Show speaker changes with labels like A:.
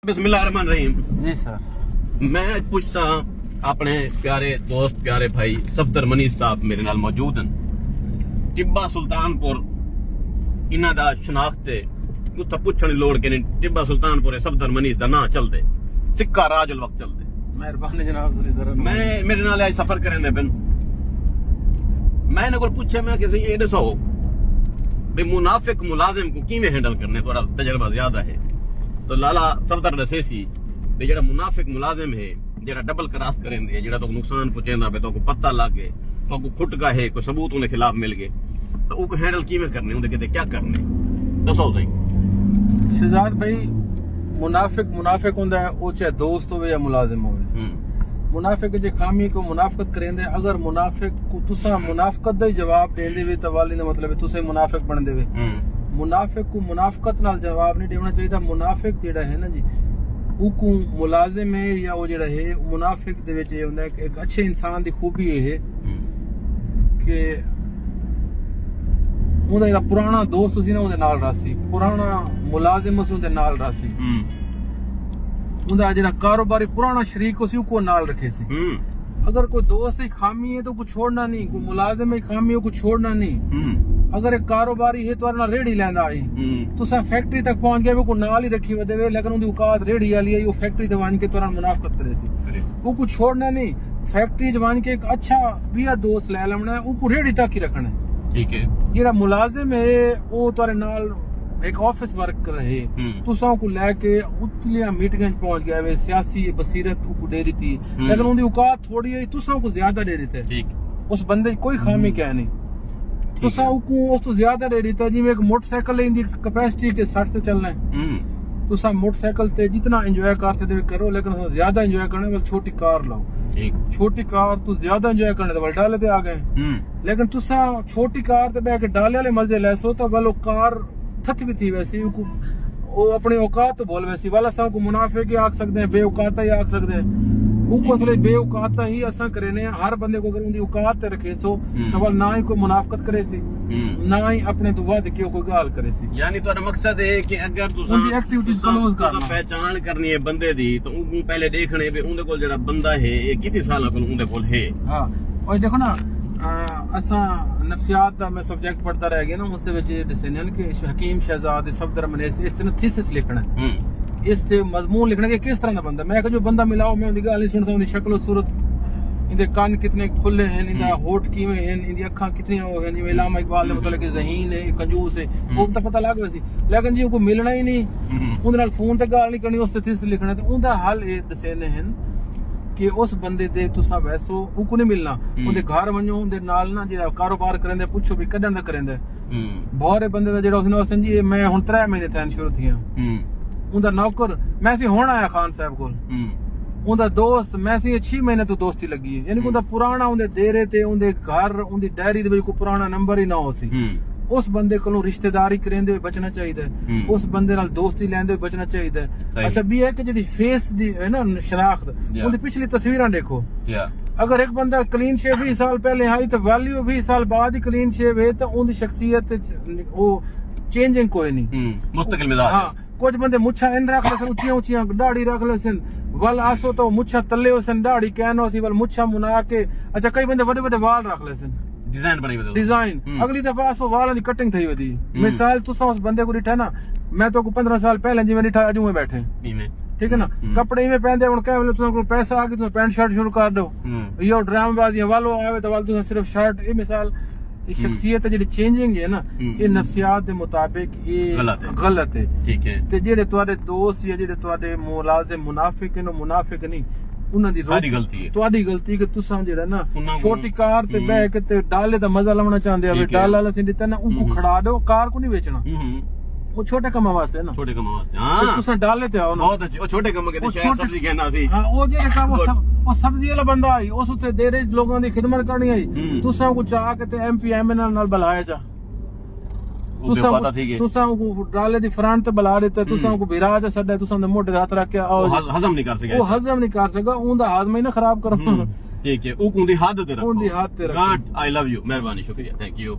A: बिस्मिल्लाहिर्रहमानिर्रहीम।
B: जी सर।
A: मैं पूछता अपने प्यारे दोस्त प्यारे भाई सफदर मनीष साहब मेरे नाल मौजूद हैं। टिब्बा सुल्तानपुर इन्हां दा शनाख्त उत्थे पुछण दी लोड़ के नहीं। टिब्बा सुल्तानपुर सफदर मनीष दा नां चलदे सिक्का राज उल वक्त चलदे।
B: मेहरबानी जनाब
A: मैं मेरे नाल आज सफर करेंदे पिन। मैं इन्हां कोल पुछया मैं कि ये दसो भी मुनाफिक मुलाजिम को किवें हैंडल करने, थोड़ा तजर्बा ज्यादा है। तो लाला सफदर दसे सी भी जेड़ा मुनाफिक मुलाजिम है जेड़ा डबल क्रॉस करेंदे जेड़ा तो नुकसान पहुंचांदा पे तो को पता लग गए तो को खुटका है कोई सबूत उनके खिलाफ मिल गए तो उनको हैंडल किवें करने, उनके किते क्या करने दसो सही।
B: शहजाद भाई मुनाफिक हुंदा है वो चाहे दोस्त होवे या मुलाजिम होवे। मुनाफिक जे खामी को मुनाफिकत करेंदे, अगर मुनाफिक को तुसा मुनाफिकत दा जवाब देंदे वे तो वाली दा मतलब है तुसे मुनाफिक बन देवे। मुनाफिक को मुनाफिकत नाल जवाब नहीं देना चाहिए। मुनाफिक जेड़ा है ना जी उको मुलाजिम है या वो जेड़ा है मुनाफिक दे विच हुंदा है एक अच्छे इंसान दी खूबी है कि उहदा जेड़ा पुराना दोस्त सी ना उहदे नाल रासी, पुराना मुलाजिम सी उहदे नाल रासी, उहदा जेड़ा कारोबारी पुराना शरीक सी उको नाल रखे सी। अगर कोई दोस्त की खामी है तो कुछ छोड़ना नहीं, कोई मुलाजिम की खामी है कुछ छोड़ना नहीं। अगर एक कारोबारी है तो रेड़ी लेंदा आई तुसा फैक्ट्री तक पहुंच गए को नाल ही रखी वदे लेकिन उनकी औकात रेड़ी वाली है वो फैक्ट्री दवान के तुरंत मुनाफिकत करे सी वो कुछ छोड़ना नहीं। फैक्ट्री जवान के एक अच्छा बिया दोस्त ले लेना है उनको रेड़ी तक ही रखना है। ठीक है। जेड़ा मुलाजिम है वो तुरे नाल एक ऑफिस वर्क कर रहे तुसा को लेके उतलिया मीटिंग पहुंच गया वे सियासी बसीरत को डेरी थी लेकिन उनकी औकात थोड़ी है तुसा को ज्यादा डेरी थे। ठीक। उस बंदे कोई खामी क्या नहीं तुसा उको उस तो ज्यादा दे देता। जिवें एक मोटरसाइकिल इंदी कैपेसिटी के 60 से चलना है तुसा मोटरसाइकिल ते जितना एंजॉय कर सकते करो लेकिन ज्यादा एंजॉय करने वाली छोटी कार लाओ। ठीक। छोटी कार तू ज्यादा एंजॉय करने तो डाले ते आ गए लेकिन तुसा छोटी कार ते बैठ के डाले वाले मजे ले सो तो वालो कार थथ भी थी वैसी वो अपनी औकात तो बोल वैसी वाला सा को मुनाफे की आख सकते हैं बेऔकाता ही आख सकते हैं उनको असले बेऔकाता ही असा करे ने। हर बंदे को अगर उनकी औकात रखे सो तो वाल ना ही कोई मुनाफकत करे सी ना ही अपने तो वाद की कोई गाल करे सी।
A: यानी तुम्हारा मकसद है कि अगर
B: उनकी एक्टिविटीज क्लोज करना
A: पहचान करनी है बंदे दी तो उनको पहले देखने भी उनके कोल जेड़ा बंदा है ये कितने साल कोल उनके कोल है। हां और देखो ना असा नफ्सियात दा मैं सब्जेक्ट पढ़ता रह गया ना उससे विच डिसीजन के हकीम शहजाद सफदर मनीष इस तरह थीसिस लिखना है इस ते मजमून लिखना कि किस तरह का बंदा। मैं जो बंदा मिलाओ मैं उनकी गल नहीं सुनता उनकी शक्ल सूरत इनके कान कितने खुले हैं इनका होठ किवें हैं इनकी अखां कितनी वो हैं जिवें इलामा इकबाल ने मतलब कि ज़हीन है कंजूस है वो तो पता लग वैसी लेकिन जी उनको मिलना ही नहीं उनके नाल फोन ते गल नहीं करनी उससे थीसिस लिखना तो उनका हल ये दसेने हैं कि उस बंदे दे तुसा वैसो उनको नहीं मिलना उनके घर वणो उनके नाल ना जेड़ा कारोबार करेंदे पुछो भी कदन दा करेंदे बहुत बंदे दा जेड़ा उसने उसने जी मैं हुन 3 महीने थैन शुरू थिया उनका नौकर मैं सी होना आया खान साहब को उनका दोस्त मैं सी 6 महीने तो दोस्ती लगी है यानी उनका पुराना उनके डेरे ते उनके घर उनकी डायरी दे कोई पुराना नंबर ही ना हो सी उस बंदे को रिश्तेदारी करेंदे हुए बचना चाहिए उस बंदे नाल दोस्ती लेंदे हुए बचना चाहिए। अच्छा भी है कि जेडी फेस दी है ना शनाख्त उनकी पिछली तस्वीरां देखो अगर एक बंदा क्लीन शेव 20 साल पहले आई तो वैल्यू 20 साल बाद ही क्लीन शेव है तो उनकी शख्सियत वो चेंजिंग कोई नहीं मुस्तकिल मिजाज। हाँ
B: कुछ बंदे मुच्छा इन रख ले ऊंची ऊंची दाढ़ी रख ले वल आसो तो मुच्छा तले हो दाढ़ी कहनो सी वल मुच्छा मुना के। अच्छा कई बंदे बड़े बड़े वाल रख ले
A: डिजाइन बनाई
B: डिजाइन अगली दफा आसो वाल की कटिंग थई वदी मिसाल तुसा उस बंदे को डिठा ना मैं तो 15 साल पहले जिवें डिठा अजू में बैठे ठीक है ना कपड़े में पहनदे हुन कह बोले तुसा को पैसा आ गया तुसा पैंट शर्ट शुरू कर दो यो ड्रामेबाजी वालो आवे तो वाल तुसा सिर्फ शर्ट ये मिसाल शख्सियत जेडी चेंजिंग है ना ये नफ्सियात के मुताबिक ये गलत है। ठीक है। ते जेडे तुहाडे दोस्त या जेडे तुहाडे मुलाजिम मुनाफिक है मुनाफिक नहीं उन्हां दी गलती है तुहाडी गलती कि तुसा जेड़ा ना छोटी कार ते बैठ के ते डाले दा मजा लेना चाहंदे हो डाल वाला सी दिता ना उनको खड़ा दो कार को नहीं बेचना वो छोटे कम वास्ते ना छोटे कम वास्ते। हां तुसा डाले ते आओ ना बहुत अच्छे ओ छोटे कम के ते शायद सब्जी कहना सी। हां ओ जे काम वो सब्जी वाला बंदा आई उस उते देरे लोगों दी खिदमत करनी आई तुसा को चाह के ते एमपी एमएनएल नाल बुलाया जा तुसा को डाले दी फ्रंट ते बुला देता तुसा को विराज सदा तुसा दे मोटे हाथ रख के आओ हजम नहीं कर सके वो हजम नहीं कर सका उनदा हाजमा ही ना खराब करो। ठीक है उनदी हाथ ते रखो उनदी हाथ ते रखो। आई लव यू मेहरबानी शुक्रिया थैंक यू।